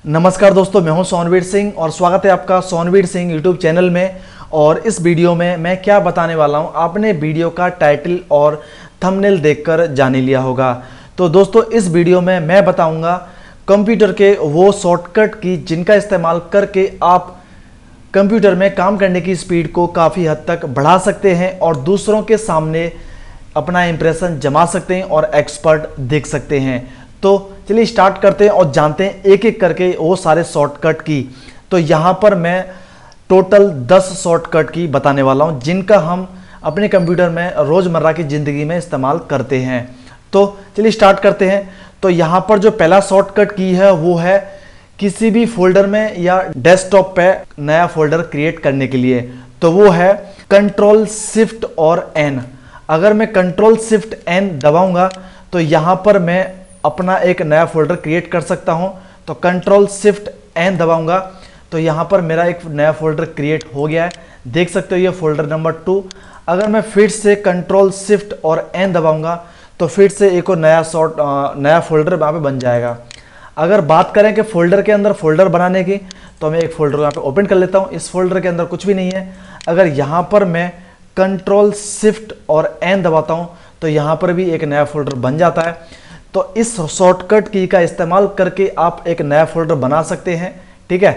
नमस्कार दोस्तों, मैं हूं सोनवीर सिंह और स्वागत है आपका सोनवीर सिंह यूट्यूब चैनल में। और इस वीडियो में मैं क्या बताने वाला हूं, आपने वीडियो का टाइटल और थंबनेल देखकर जान लिया होगा। तो दोस्तों, इस वीडियो में मैं बताऊंगा कंप्यूटर के वो शॉर्टकट की जिनका इस्तेमाल करके आप कंप्यूटर में काम करने की स्पीड को काफ़ी हद तक बढ़ा सकते हैं और दूसरों के सामने अपना इंप्रेशन जमा सकते हैं और एक्सपर्ट दिख सकते हैं। तो चलिए स्टार्ट करते हैं और जानते हैं एक एक करके वो सारे शॉर्टकट की। तो यहाँ पर मैं टोटल 10 शॉर्टकट की बताने वाला हूँ जिनका हम अपने कंप्यूटर में रोज़मर्रा की ज़िंदगी में इस्तेमाल करते हैं। तो चलिए स्टार्ट करते हैं। तो यहाँ पर जो पहला शॉर्टकट की है वो है किसी भी फोल्डर में या डेस्कटॉप पे नया फोल्डर क्रिएट करने के लिए। तो वो है कंट्रोल शिफ्ट और एन। अगर मैं कंट्रोल शिफ्ट एन दबाऊंगा तो यहाँ पर मैं अपना एक नया फोल्डर क्रिएट कर सकता हूँ। तो कंट्रोल शिफ्ट एन दबाऊंगा तो यहाँ पर मेरा एक नया फोल्डर क्रिएट हो गया है, देख सकते हो ये फोल्डर नंबर 2। अगर मैं फिर से कंट्रोल शिफ्ट और एन दबाऊंगा तो फिर से एक और नया फोल्डर वहाँ पे बन जाएगा। अगर बात करें कि फोल्डर के अंदर फोल्डर बनाने की, तो मैं एक फोल्डर यहाँ पे ओपन कर लेता हूँ। इस फोल्डर के अंदर कुछ भी नहीं है। अगर यहाँ पर मैं कंट्रोल शिफ्ट और एन दबाता हूँ तो यहाँ पर भी एक नया फोल्डर बन जाता है। तो इस शॉर्टकट की का इस्तेमाल करके आप एक नया फोल्डर बना सकते हैं, ठीक है।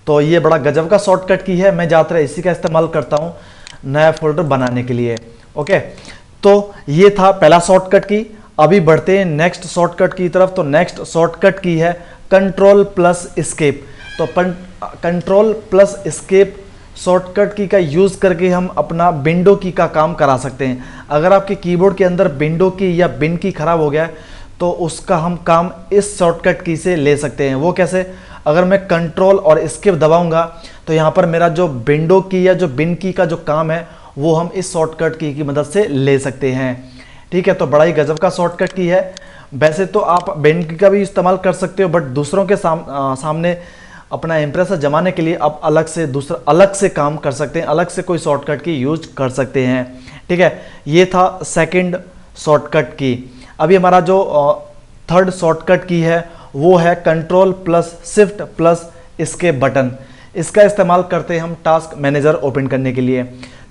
तो ये बड़ा गजब का शॉर्टकट की है, मैं ज़्यादातर इसी का इस्तेमाल करता हूँ नया फोल्डर बनाने के लिए। ओके, तो ये था पहला शॉर्टकट की। अभी बढ़ते हैं नेक्स्ट शॉर्टकट की तरफ। तो नेक्स्ट शॉर्टकट की है कंट्रोल प्लस एस्केप। तो कंट्रोल प्लस एस्केप शॉर्टकट की का यूज़ करके हम अपना विंडो की का काम करा सकते हैं। अगर आपके कीबोर्ड के अंदर विंडो की या बिन की खराब हो गया है तो उसका हम काम इस शॉर्टकट की से ले सकते हैं। वो कैसे? अगर मैं कंट्रोल और एस्केप दबाऊंगा तो यहाँ पर मेरा जो विंडो की या जो बिन की का जो काम है वो हम इस शॉर्टकट की मदद से ले सकते हैं, ठीक है। तो बड़ा ही गजब का शॉर्टकट की है। वैसे तो आप बिन की का भी इस्तेमाल कर सकते हो, बट दूसरों के सामने अपना इंप्रेशन जमाने के लिए आप अलग से काम कर सकते हैं, अलग से कोई शॉर्टकट की यूज कर सकते हैं, ठीक है। ये था सेकंड शॉर्टकट की। अभी हमारा जो थर्ड शॉर्टकट की है वो है control plus shift plus escape button. इसका इस्तेमाल करते हैं हम टास्क मैनेजर ओपन करने के लिए।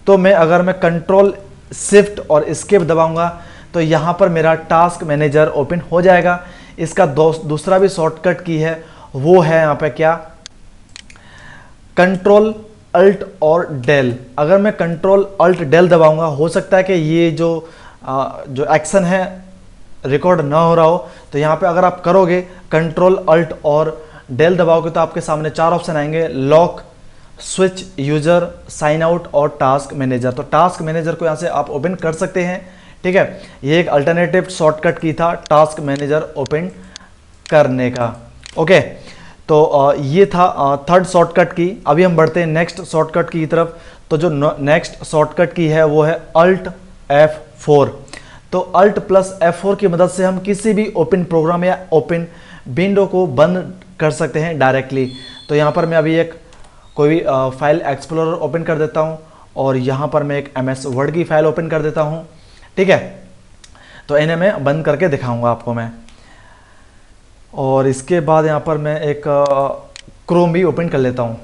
तो अगर मैं कंट्रोल शिफ्ट और एस्केप दबाऊंगा तो यहाँ पर मेरा टास्क मैनेजर ओपन हो जाएगा। इसका दूसरा भी शॉर्टकट की है, वो है यहाँ पे क्या, कंट्रोल अल्ट और डेल। अगर मैं कंट्रोल अल्ट डेल दबाऊंगा, हो सकता है कि ये जो एक्शन है रिकॉर्ड ना हो रहा हो। तो यहाँ पे अगर आप करोगे कंट्रोल अल्ट और डेल दबाओगे तो आपके सामने 4 ऑप्शन आएंगे, lock, switch user, sign out और टास्क मैनेजर। तो टास्क मैनेजर को यहाँ से आप ओपन कर सकते हैं, ठीक है। ये एक अल्टरनेटिव शॉर्टकट की था टास्क मैनेजर ओपन करने का। ओके, तो ये था थर्ड शॉर्टकट की। अभी हम बढ़ते हैं नेक्स्ट शॉर्टकट की तरफ। तो जो नेक्स्ट शॉर्टकट की है वो है अल्ट F4। तो अल्ट प्लस F4 की मदद से हम किसी भी ओपन प्रोग्राम या ओपन विंडो को बंद कर सकते हैं डायरेक्टली। तो यहाँ पर मैं अभी कोई भी फाइल एक्सप्लोरर ओपन कर देता हूँ और यहाँ पर मैं एक MS वर्ड की फाइल ओपन कर देता हूँ, ठीक है। तो इन्हें मैं बंद करके दिखाऊंगा आपको मैं। और इसके बाद यहाँ पर मैं एक क्रोम भी ओपन कर लेता हूँ।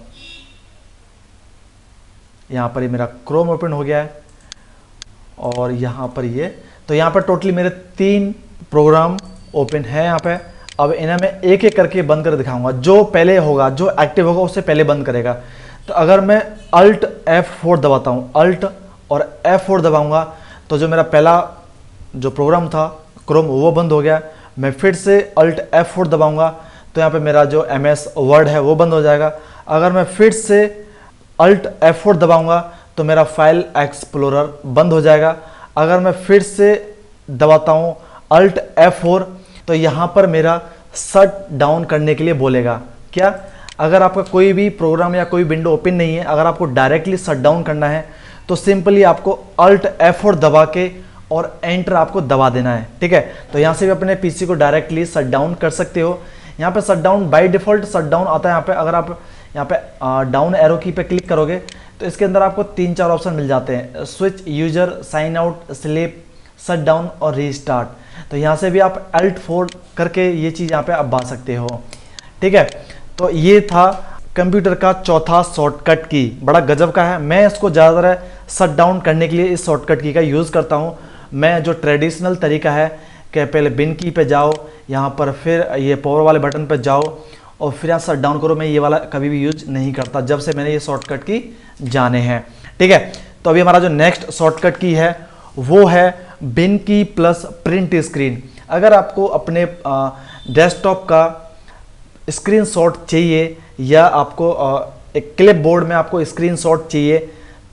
यहाँ पर ये मेरा क्रोम ओपन हो गया है और यहाँ पर तो यहाँ पर टोटली मेरे 3 प्रोग्राम ओपन है यहाँ पे। अब इन्हें मैं एक एक करके बंद कर दिखाऊंगा। जो पहले होगा, जो एक्टिव होगा उससे पहले बंद करेगा। तो अगर मैं अल्ट F4 दबाता हूँ, अल्ट और F4 दबाऊंगा तो जो मेरा पहला जो प्रोग्राम था क्रोम वो बंद हो गया। मैं फिर से अल्ट F4 दबाऊंगा तो यहाँ पे मेरा जो MS वर्ड है वो बंद हो जाएगा। अगर मैं फिर से अल्ट F4 दबाऊंगा तो मेरा फाइल एक्सप्लोरर बंद हो जाएगा। अगर मैं फिर से दबाता हूँ अल्ट F4 तो यहाँ पर मेरा शट डाउन करने के लिए बोलेगा। क्या? अगर आपका कोई भी प्रोग्राम या कोई विंडो ओपन नहीं है, अगर आपको डायरेक्टली शट डाउन करना है तो सिंपली आपको अल्ट F4 दबा के और एंटर आपको दबा देना है, ठीक है। तो यहाँ से भी अपने पीसी को डायरेक्टली शट डाउन कर सकते हो। यहाँ पे shut down by default shut down आता है। यहाँ पे अगर आप यहाँ पे डाउन एरो की पे क्लिक करोगे तो इसके अंदर आपको 3-4 ऑप्शन मिल जाते हैं, switch user, sign out, sleep, shut down और रीस्टार्ट। तो यहाँ से भी आप अल्ट 4 करके ये चीज़ यहाँ पे आप बा सकते हो, ठीक है, तो ये था कंप्यूटर का चौथा शॉर्टकट की, बड़ा गजब का है। मैं इसको ज़्यादातर शट डाउन करने के लिए इस शॉर्टकट की का यूज़ करता हूँ। मैं जो ट्रेडिशनल तरीका है कि पहले बिन की पे जाओ, यहाँ पर फिर ये पावर वाले बटन पे जाओ और फिर यहाँ शट डाउन करो, मैं ये वाला कभी भी यूज नहीं करता जब से मैंने ये शॉर्टकट की जाने हैं। ठीक है, तो अभी हमारा जो नेक्स्ट शॉर्टकट की है वो है बिन की प्लस प्रिंट स्क्रीन। अगर आपको अपने डेस्कटॉप का स्क्रीनशॉट चाहिए या आपको एक क्लिप बोर्ड में आपको स्क्रीनशॉट चाहिए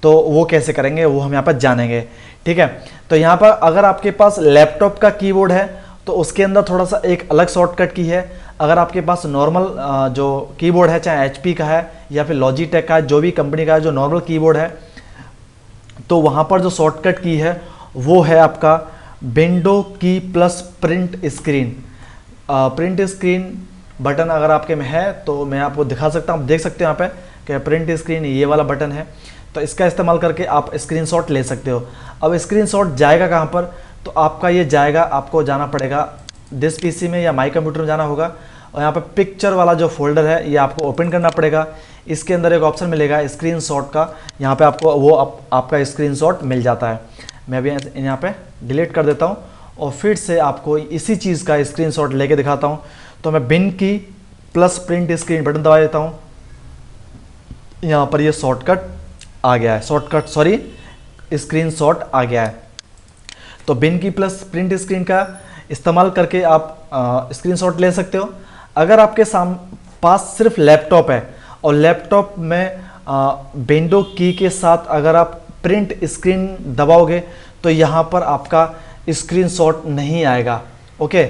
तो वो कैसे करेंगे वो हम यहाँ पर जानेंगे। ठीक है, तो यहाँ पर अगर आपके पास लैपटॉप का कीबोर्ड है तो उसके अंदर थोड़ा सा एक अलग शॉर्टकट की है। अगर आपके पास नॉर्मल जो कीबोर्ड है, चाहे HP का है या फिर लॉजिटेक का है, जो भी कंपनी का है जो नॉर्मल कीबोर्ड है, तो वहाँ पर जो शॉर्टकट की है वो है आपका विंडो की plus print screen. Print screen button अगर आपके में है तो मैं आपको दिखा सकता हूँ, देख सकते हो यहाँ पे कि प्रिंट स्क्रीन ये वाला बटन है, तो इसका इस्तेमाल करके आप स्क्रीनशॉट ले सकते हो। अब स्क्रीनशॉट जाएगा कहाँ पर, तो आपका ये जाएगा, आपको जाना पड़ेगा दिस PC में या माई कंप्यूटर में जाना होगा और यहाँ पर पिक्चर वाला जो फोल्डर है ये आपको ओपन करना पड़ेगा। इसके अंदर एक ऑप्शन मिलेगा स्क्रीनशॉट का, यहाँ पे आपको वो आपका स्क्रीनशॉट मिल जाता है। मैं अभी यहाँ पे डिलीट कर देता हूँ और फिर से आपको इसी चीज़ का स्क्रीनशॉट लेके दिखाता हूँ। तो मैं बिन की प्लस प्रिंट स्क्रीन बटन दबा देता हूँ, यहाँ पर ये शॉर्टकट आ गया है, स्क्रीनशॉट आ गया है। तो बिन की प्लस प्रिंट स्क्रीन का इस्तेमाल करके आप स्क्रीनशॉट ले सकते हो। अगर आपके पास सिर्फ लैपटॉप है और लैपटॉप में विंडो की के साथ अगर आप प्रिंट स्क्रीन दबाओगे तो यहाँ पर आपका स्क्रीनशॉट नहीं आएगा। ओके,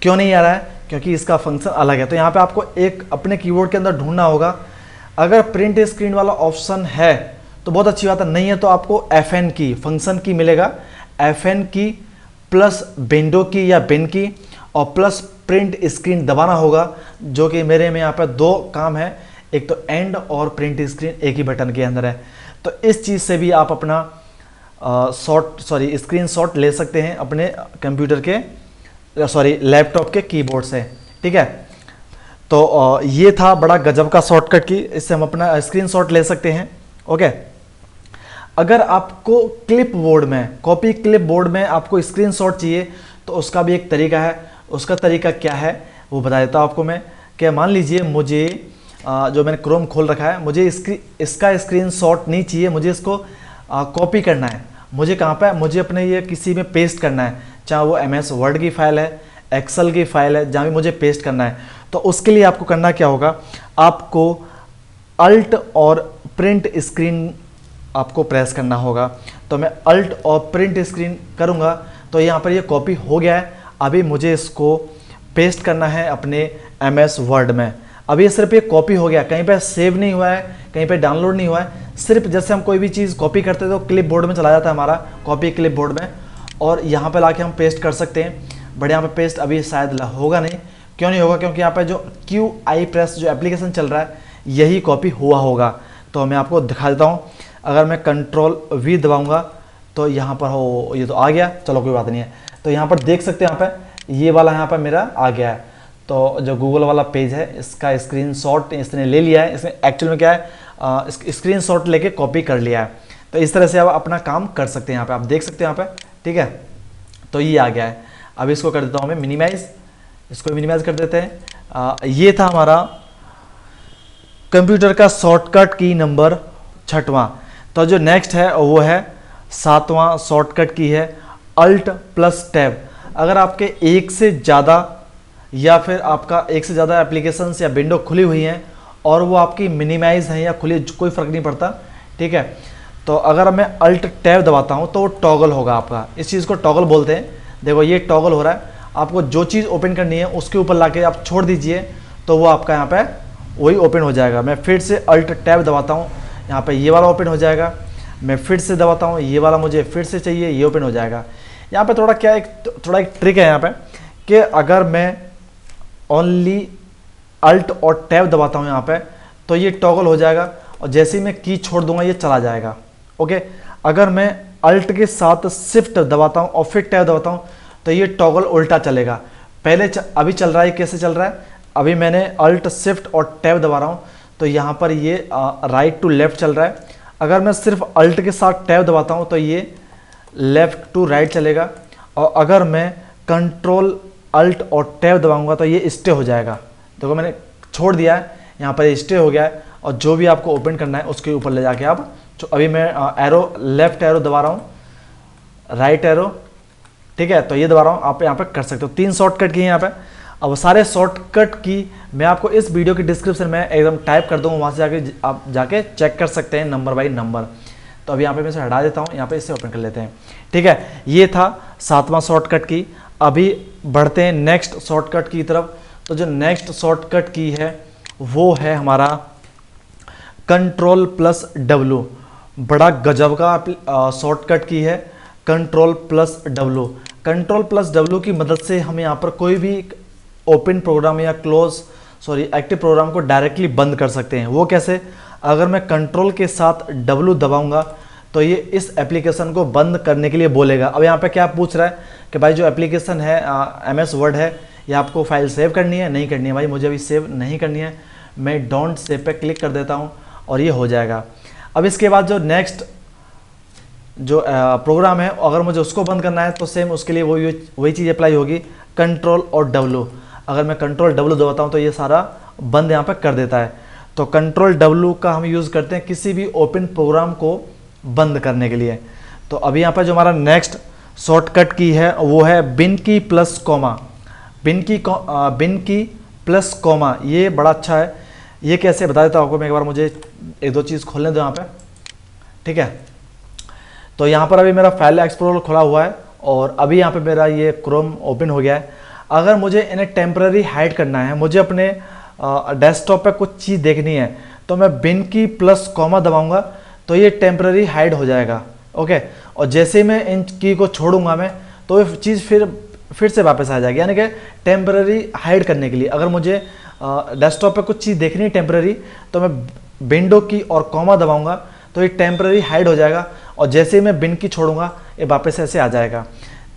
क्यों नहीं आ रहा है, क्योंकि इसका फंक्शन अलग है। तो यहाँ पे आपको एक अपने कीबोर्ड के अंदर ढूंढना होगा। अगर प्रिंट स्क्रीन वाला ऑप्शन है तो बहुत अच्छी बात है, नहीं है तो आपको FN की फंक्शन की मिलेगा, FN की प्लस विंडो की या बिन की और प्लस प्रिंट स्क्रीन दबाना होगा, जो कि मेरे में यहाँ पर दो काम है, एक तो एंड और प्रिंट स्क्रीन एक ही बटन के अंदर है। तो इस चीज़ से भी आप अपना स्क्रीनशॉट ले सकते हैं अपने कंप्यूटर के लैपटॉप के कीबोर्ड से। ठीक है, तो ये था बड़ा गजब का शॉर्टकट की, इससे हम अपना स्क्रीनशॉट ले सकते हैं। ओके, अगर आपको क्लिप बोर्ड में कॉपी क्लिप बोर्ड में आपको स्क्रीनशॉट चाहिए तो उसका भी एक तरीका है। उसका तरीका क्या है वो बता देता हूँ आपको मैं। कि मान लीजिए मुझे जो मैंने क्रोम खोल रखा है, मुझे इसका स्क्रीनशॉट नहीं चाहिए, मुझे इसको कॉपी करना है। मुझे कहाँ पे, मुझे अपने ये किसी में पेस्ट करना है, चाहे वो MS वर्ड की फाइल है, एक्सेल की फाइल है, जहाँ भी मुझे पेस्ट करना है। तो उसके लिए आपको करना क्या होगा, आपको अल्ट और प्रिंट स्क्रीन आपको प्रेस करना होगा। तो मैं अल्ट और प्रिंट स्क्रीन करूँगा तो यहाँ पर ये कॉपी हो गया है। अभी मुझे इसको पेस्ट करना है अपने MS वर्ड में। अभी सिर्फ ये कॉपी हो गया, कहीं पे सेव नहीं हुआ है, कहीं पे डाउनलोड नहीं हुआ है। सिर्फ जैसे हम कोई भी चीज़ कॉपी करते हैं तो क्लिप बोर्ड में चला जाता है हमारा, कॉपी क्लिप बोर्ड में, और यहाँ पे लाके हम पेस्ट कर सकते हैं। बट यहाँ पे पेस्ट अभी शायद होगा नहीं। क्यों नहीं होगा, क्योंकि यहाँ पे जो QI प्रेस जो एप्लीकेशन चल रहा है यही कॉपी हुआ होगा। तो मैं आपको दिखा देता हूँ। अगर मैं Ctrl+V दबाऊँगा तो यहाँ पर हो, ये तो आ गया, चलो कोई बात नहीं है। तो यहाँ पर देख सकते हैं, यहाँ पर ये वाला यहाँ पर मेरा आ गया है। तो जो गूगल वाला पेज है इसका स्क्रीनशॉट इसने ले लिया है। इसमें एक्चुअल में क्या है, स्क्रीनशॉट लेके कॉपी कर लिया है। तो इस तरह से आप अपना काम कर सकते हैं। यहाँ पे आप देख सकते हैं यहाँ पे, ठीक है। तो ये आ गया है। अब इसको कर देता हूँ मैं मिनिमाइज, इसको मिनिमाइज कर देते हैं। ये था हमारा कंप्यूटर का शॉर्टकट की नंबर 6वां। तो जो नेक्स्ट है वो है 7वां शॉर्टकट की है अल्ट प्लस टैब। अगर आपके एक से ज़्यादा या फिर आपका एक से ज़्यादा एप्लीकेशंस या विंडो खुली हुई हैं और वो आपकी मिनिमाइज हैं या खुली, कोई फ़र्क नहीं पड़ता, ठीक है। तो अगर मैं अल्ट टैब दबाता हूँ तो वो टॉगल होगा आपका, इस चीज़ को टॉगल बोलते हैं। देखो ये टॉगल हो रहा है, आपको जो चीज़ ओपन करनी है उसके ऊपर लाके आप छोड़ दीजिए तो वो आपका यहाँ पे वही ओपन हो जाएगा। मैं फिर से अल्ट टैब दबाता हूँ, यहाँ पे ये वाला ओपन हो जाएगा। मैं फिर से दबाता हूँ, ये वाला मुझे फिर से चाहिए, ये ओपन हो जाएगा। यहाँ पे थोड़ा क्या थोड़ा एक ट्रिक है यहाँ पे कि अगर मैं ओनली अल्ट और टैब दबाता हूँ यहाँ पे तो ये टॉगल हो जाएगा और जैसे ही मैं की छोड़ दूंगा ये चला जाएगा। ओके, अगर मैं अल्ट के साथ शिफ्ट दबाता हूँ और फिर टैब दबाता हूँ तो ये टॉगल उल्टा चलेगा। पहले अभी चल रहा है, कैसे चल रहा है, अभी मैंने अल्ट शिफ्ट और टैब दबा रहा हूँ तो यहाँ पर ये राइट टू लेफ्ट चल रहा है। अगर मैं सिर्फ अल्ट के साथ टैब दबाता हूँ तो ये लेफ्ट टू राइट चलेगा, और अगर मैं कंट्रोल अल्ट और टैब दबाऊंगा तो ये स्टे हो जाएगा। देखो मैंने छोड़ दिया है, यहाँ पर स्टे हो गया है, और जो भी आपको ओपन करना है उसके ऊपर ले जाके आप अभी मैं एरो लेफ्ट एरो दबा रहा हूँ, राइट एरो, ठीक है, तो ये दबा रहा हूँ, आप यहाँ पे कर सकते हो। 3 शॉर्टकट की हैं यहाँ पे। अब सारे शॉर्टकट की मैं आपको इस वीडियो के डिस्क्रिप्शन में एकदम टाइप कर दूँगा, वहाँ से जाके आप जाके चेक कर सकते हैं नंबर बाई नंबर। तो अभी यहाँ पे मैं इसे हटा देता हूँ, यहाँ पे इसे ओपन कर लेते हैं, ठीक है। ये था 7वां शॉर्टकट की। अभी बढ़ते हैं नेक्स्ट शॉर्टकट की तरफ। तो जो नेक्स्ट शॉर्टकट की है वो है हमारा Ctrl+W। बड़ा गजब का शॉर्टकट की है Ctrl+W। Ctrl+W की मदद से हम यहाँ पर कोई भी ओपन प्रोग्राम या एक्टिव प्रोग्राम को डायरेक्टली बंद कर सकते हैं। वो कैसे? अगर मैं कंट्रोल के साथ W दबाऊंगा तो ये इस एप्लीकेशन को बंद करने के लिए बोलेगा। अब यहाँ पे क्या पूछ रहा है कि भाई जो एप्लीकेशन है MS वर्ड है, ये आपको फाइल सेव करनी है, नहीं करनी है? भाई मुझे अभी सेव नहीं करनी है, मैं डोंट सेव पे क्लिक कर देता हूँ और ये हो जाएगा। अब इसके बाद जो नेक्स्ट जो प्रोग्राम है, अगर मुझे उसको बंद करना है तो सेम उसके लिए वही चीज़ अप्लाई होगी, कंट्रोल और W। अगर मैं कंट्रोल W दबाता हूँ तो ये सारा बंद यहाँ पे कर देता है। तो कंट्रोल W का हम यूज़ करते हैं किसी भी ओपन प्रोग्राम को बंद करने के लिए। तो अभी यहाँ पर जो हमारा नेक्स्ट शॉर्टकट की है वो है बिन की प्लस कॉमा। बिन की प्लस कॉमा, ये बड़ा अच्छा है। ये कैसे बता देता हूँ आपको मैं, एक बार मुझे 1-2 चीज़ खोलने दो यहाँ पे, ठीक है। तो यहाँ पर अभी मेरा फाइल एक्सप्लोरर खुला हुआ है और अभी यहाँ पे मेरा ये क्रोम ओपन हो गया है। अगर मुझे इन्हें टेम्पररी हाइड करना है, मुझे अपने डेस्कटॉप पे कुछ चीज़ देखनी है, तो मैं बिन की प्लस कॉमा दबाऊंगा तो ये टेम्पररी हाइड हो जाएगा, ओके। और जैसे ही मैं इन की को छोड़ूंगा मैं, तो ये चीज़ फिर से वापस आ जाएगी, यानी कि टेम्पररी हाइड करने के लिए। अगर मुझे डेस्कटॉप पे कुछ चीज़ देखनी है टेम्पररी, तो मैं विंडो की और कॉमा दबाऊंगा तो ये टेम्पररी हाइड हो जाएगा, और जैसे ही मैं बिन की छोड़ूंगा ये वापस ऐसे आ जाएगा।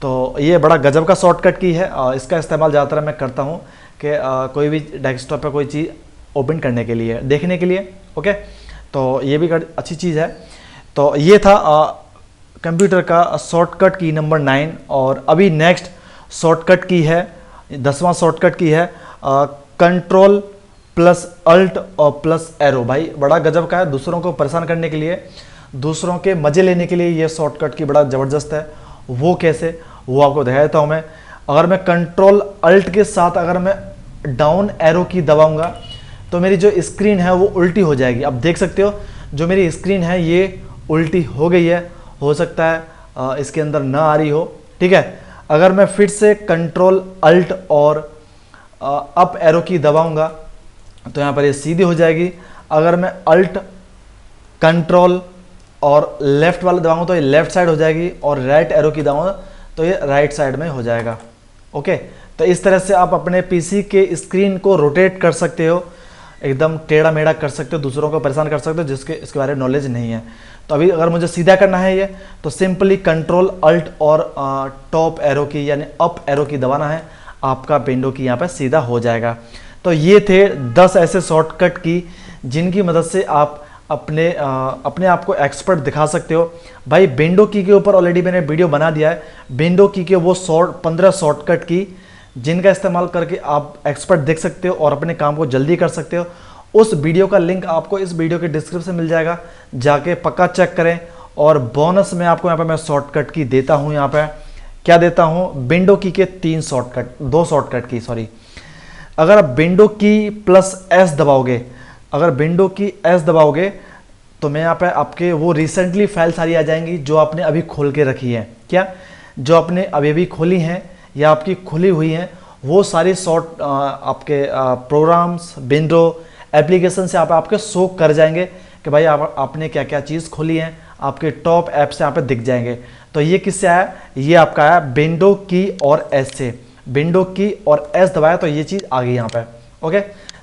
तो ये बड़ा गजब का शॉर्टकट की है। इसका इस्तेमाल ज़्यादातर मैं करता हूँ कि कोई भी डेस्कटॉप पे कोई चीज़ ओपन करने के लिए, देखने के लिए, ओके। तो ये भी अच्छी चीज़ है। तो ये था कंप्यूटर का शॉर्टकट की नंबर 9। और अभी नेक्स्ट शॉर्टकट की है 10वां शॉर्टकट की है Ctrl+Alt और प्लस एरो। भाई बड़ा गजब का है, दूसरों को परेशान करने के लिए, दूसरों के मज़े लेने के लिए ये शॉर्टकट की बड़ा ज़बरदस्त है। वो कैसे, वो आपको दिखा देता हूँ मैं। अगर मैं Ctrl+Alt के साथ अगर मैं डाउन एरो की दबाऊंगा तो मेरी जो स्क्रीन है वो उल्टी हो जाएगी। अब देख सकते हो जो मेरी स्क्रीन है ये उल्टी हो गई है, हो सकता है इसके अंदर ना आ रही हो, ठीक है। अगर मैं फिर से Ctrl+Alt और अप एरो की दबाऊंगा तो यहाँ पर ये सीधी हो जाएगी। अगर मैं Alt कंट्रोल और लेफ्ट वाला दबाऊंगा तो ये लेफ्ट साइड हो जाएगी, और राइट एरो की दबाऊंगा तो ये राइट साइड में हो जाएगा, ओके। तो इस तरह से आप अपने पीसी के स्क्रीन को रोटेट कर सकते हो, एकदम टेढ़ा मेढ़ा कर सकते हो, दूसरों को परेशान कर सकते हो जिसके इसके बारे में नॉलेज नहीं है। तो अभी अगर मुझे सीधा करना है ये, तो सिंपली Ctrl+Alt और टॉप एरो की यानी अप एरो की दबाना है, आपका विंडो की यहाँ पर सीधा हो जाएगा। तो ये थे 10 ऐसे शॉर्टकट की जिनकी मदद से आप अपने आप को एक्सपर्ट दिखा सकते हो। भाई विंडो की के ऊपर ऑलरेडी मैंने वीडियो बना दिया है, विंडो की के वो 15 शॉर्टकट की जिनका इस्तेमाल करके आप एक्सपर्ट देख सकते हो और अपने काम को जल्दी कर सकते हो। उस वीडियो का लिंक आपको इस वीडियो के डिस्क्रिप्शन में मिल जाएगा, जाके पक्का चेक करें। और बोनस में आपको यहाँ पे मैं शॉर्टकट की देता हूँ, यहाँ पे क्या देता हूँ, विंडो की के 2 शॉर्टकट की, सॉरी। अगर आप विंडो की प्लस S दबाओगे, अगर विंडो की S दबाओगे तो मैं यहाँ पे आपके वो रिसेंटली फाइल सारी आ जाएंगी जो आपने अभी खोल के रखी है, क्या जो आपने अभी खोली हैं या आपकी खुली हुई हैं, वो सारी आपके प्रोग्राम्स, विंडो, एप्लीकेशन से आपके शो कर जाएंगे कि भाई आपने क्या क्या चीज़ खोली है, आपके टॉप ऐप से यहाँ पे दिख जाएंगे। तो ये किससे आया, ये आपका आया विंडो की और S से। विंडो की और S दबाया तो ये चीज़ आ गई यहाँ पे, ओके।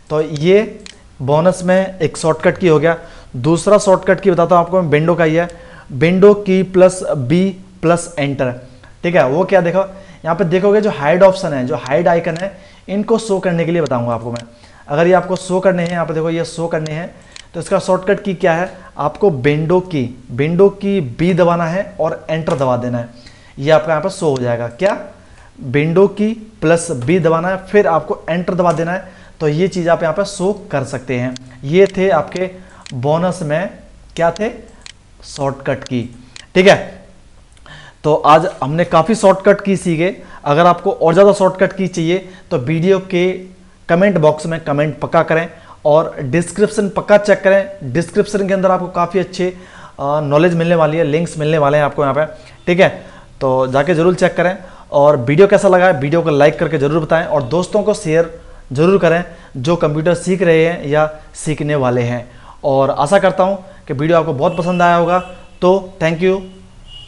तो ये बोनस में एक शॉर्टकट की हो गया। दूसरा शॉर्टकट की बताता हूँ आपको मैं, विंडो का ही है, विंडो की प्लस B प्लस एंटर, ठीक है। वो क्या, देखो यहाँ पे देखोगे जो हाइड ऑप्शन है, जो हाइड आइकन है, इनको शो करने के लिए बताऊंगा आपको मैं। अगर ये आपको शो करने हैं, यहाँ पर देखो ये शो करने हैं, तो इसका शॉर्टकट की क्या है, आपको विंडो की बी दबाना है और एंटर दबा देना है। ये आपका यहाँ पर शो हो जाएगा। क्या, विंडो की प्लस बी दबाना है, फिर आपको एंटर दबा देना है। तो ये चीज़ आप यहाँ पर शो कर सकते हैं। ये थे आपके बोनस में क्या थे, शॉर्टकट की। ठीक है, तो आज हमने काफ़ी शॉर्टकट की सीखे। अगर आपको और ज़्यादा शॉर्टकट की चाहिए तो वीडियो के कमेंट बॉक्स में कमेंट पक्का करें और डिस्क्रिप्शन पक्का चेक करें। डिस्क्रिप्शन के अंदर आपको काफ़ी अच्छे नॉलेज मिलने वाली है, लिंक्स मिलने वाले हैं आपको यहाँ पे। ठीक है, तो जाके ज़रूर चेक करें। और वीडियो कैसा लगा है, वीडियो को लाइक करके ज़रूर बताएं और दोस्तों को शेयर ज़रूर करें जो कंप्यूटर सीख रहे हैं या सीखने वाले हैं। और आशा करता हूँ कि वीडियो आपको बहुत पसंद आया होगा। तो थैंक यू।